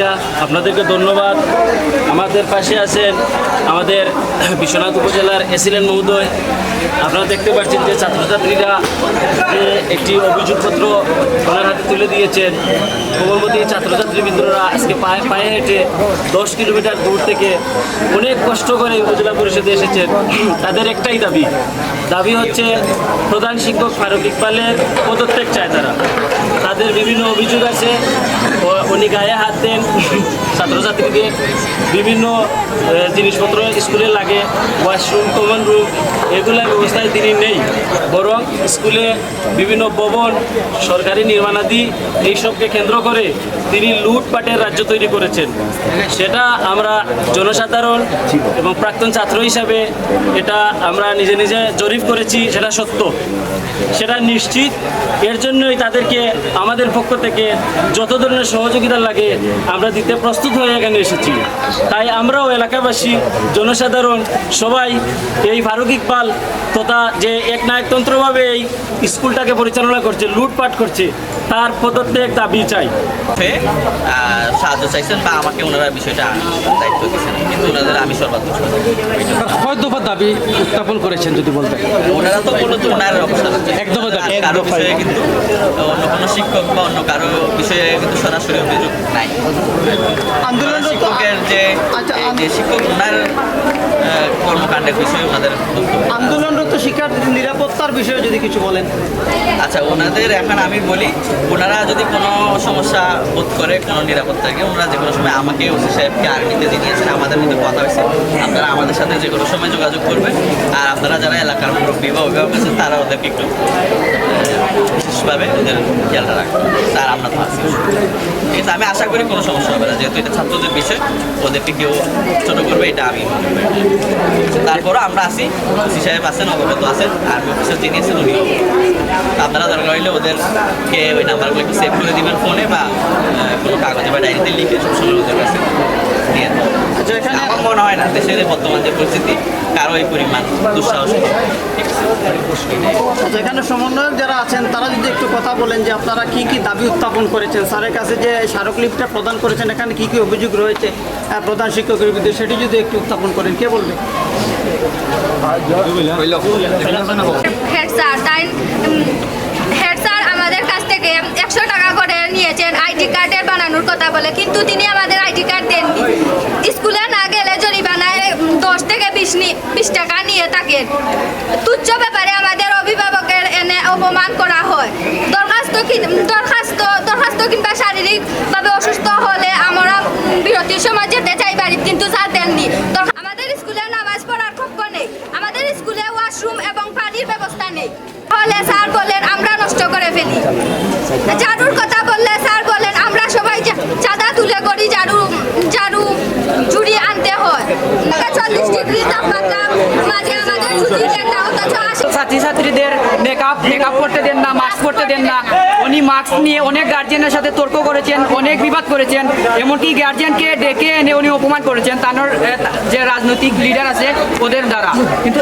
Media, আপনাদেরকে ধন্যবাদ। আমাদের পাশে আছেন আমাদের বিশ্বনাথ উপজেলার এসিলেন্ট মহোদয়। আপনারা দেখতে পাচ্ছেন যে ছাত্রছাত্রীরা যে একটি অভিযোগপত্র ওনার হাতে তুলে দিয়েছেন। কোমলমতি ছাত্রছাত্রীবৃন্দরা আজকে পায়ে হেঁটে 10 কিলোমিটার দূর থেকে অনেক কষ্ট করে উপজেলা পরিষদে এসেছেন। তাদের একটাই দাবি হচ্ছে প্রধান শিক্ষক ফারুক ইকবালের পদত্যাগ চায় তারা। তাদের বিভিন্ন অভিযোগ আছে, উনি গায়ে হাত দেন ছাত্রছাত্রীদের, বিভিন্ন জিনিসপত্র স্কুলে লাগে, ওয়াশরুম, কমন রুম, এগুলোর ব্যবস্থায় তিনি নেই। বরং স্কুলে বিভিন্ন ভবন, সরকারি নির্মাণাদি এইসবকে কেন্দ্র করে তিনি লুটপাটের রাজ্য তৈরি করেছেন। সেটা আমরা জনসাধারণ এবং প্রাক্তন ছাত্র হিসাবে এটা আমরা নিজে নিজে জরিপ করেছি, সেটা সত্য, সেটা নিশ্চিত। এর জন্যই তাদেরকে আমাদের পক্ষ থেকে যত ধরনের সহযোগিতা লাগে আমরা দিতে প্রস্তুত হয়ে এখানে এসেছি। তাই আমরাও এলাকাবাসী, জনসাধারণ সবাই এই ফারুক ইকবাল তথা যে একনায়কতন্ত্রভাবে এই স্কুলটাকে পরিচালনা করছে, লুটপাট করছে, তার পদত্যাগ দাবি চাই। সাহায্য চাইছেন বা আমাকে ওনারা বিষয়টা দায়িত্ব দিচ্ছেন, কিন্তু ওনাদের আমি সর্বাত্মক কয় দফা দাবি উত্থাপন করেছেন যদি বলতেন? ওনারা তো মূলত ওনার অবস্থান কারো বিষয়ে কিন্তু অন্য কোনো শিক্ষক বা অন্য কারো বিষয়ে কিন্তু সরাসরি অভিযোগ নাই। আন্দোলন শিক্ষকের যে শিক্ষক ওনার কর্মকাণ্ডের বিষয়ে ওনাদের আন্দোলনরত শিক্ষার্থীদের নিরাপত্তার বিষয়ে যদি কিছু বলেন। আচ্ছা, ওনাদের এখন আমি বলি, ওনারা যদি কোনো সমস্যা বোধ করে কোনো নিরাপত্তাকে, ওনারা যে কোনো সময় আমাকে ওসি সাহেবকে আর্মিতে জানিয়েছেন, আমাদের মধ্যে কথা হয়েছে, আপনারা আমাদের সাথে যে কোনো সময় যোগাযোগ করবেন। আর আপনারা যারা এলাকার মুরব্বী বা অভিভাবক আছেন তারা ওদেরকে একটু বিশেষভাবে ওদের খেয়ালটা রাখবেন। তার আমরা তো আছি, ঠিক আছে। আমি আশা করি কোনো সমস্যা হবে না, যেহেতু এটা ছাত্রদের বিষয়, ওদেরকে কেউ ছোটো করবে এটা আমি মনে করি। তারপরও আমরা আছি, ওসি সাহেব আছেন, অবগত আছেন, আর্মি অফিসার যিনি আছেন উনিও। আপনারা দরকার হইলে ওদেরকে ওই নাম্বারগুলো একটু সেভ করে দেবেন ফোনে বা কোনো কাগজে বা ডায়েরিতে লিখে সবসময় ওদের কাছে দিয়ে দেবেন। আমার মনে হয় না দেশের বর্তমান যে পরিস্থিতি কারো এই পরিমাণ দুঃসাহস, ঠিক আছে। যেখানে সমন্বয়ক যারা আছেন তারা যদি একটু কথা বলেন যে আপনারা কি কি দাবি উত্থাপন করেছেন, স্যারের কাছে যে স্মারকলিপিটা প্রদান করেছেন, এখানে কি কি অভিযোগ রয়েছে প্রধান শিক্ষকের বিরুদ্ধে, সেটি যদি একটু উত্থাপন করেন, কে বলবে? হেড স্যার আমাদের কাছ থেকে 100 টাকা করে নিয়েছেন আইডি কার্ডের বানানোর কথা বলে, কিন্তু তিনি আমাদের আইডি কার্ড দেননি। স্কুলে না গেলে জরিমানায় 10 থেকে 20 টাকা নিয়ে থাকেন। তুচ্ছ ব্যাপারে আমাদের অভিভাবকের এনে অপমান করা হয়। দরখাস্ত কিংবা শারীরিকভাবে অসুস্থ হলে আমরা বিরতির সময় যেতে চাই বাড়ি, কিন্তু স্যার দেননি। আমাদের স্কুলে নামাজ পড়ার কক্ষ নেই, আমাদের স্কুলে ওয়াশরুম এবং পানির ব্যবস্থা নেই। হলে স্যার বলেন আমরা নষ্ট করে ফেলি। ঝাড়ুর কথা বললে স্যার বলেন আমরা সবাই চাঁদা তুলে করি, ঝাড়ু ঝুড়ি আনতে হয়। 40 ডিগ্রি তাপমাত্রা মাঝে আমাদের ছুটি দেন না, অথচ ছাত্রীদের মেকআপ করতে দেন না, মাস্ক করতে দেন না। উনি মাস্ক নিয়ে অনেক গার্জিয়ানের সাথে তর্ক করেছেন, অনেক বিবাদ করেছেন, এমনকি গার্জিয়ানকে ডেকে এনে উনি অপমান করেছেন তার যে রাজনৈতিক লিডার আছে ওদের দ্বারা। কিন্তু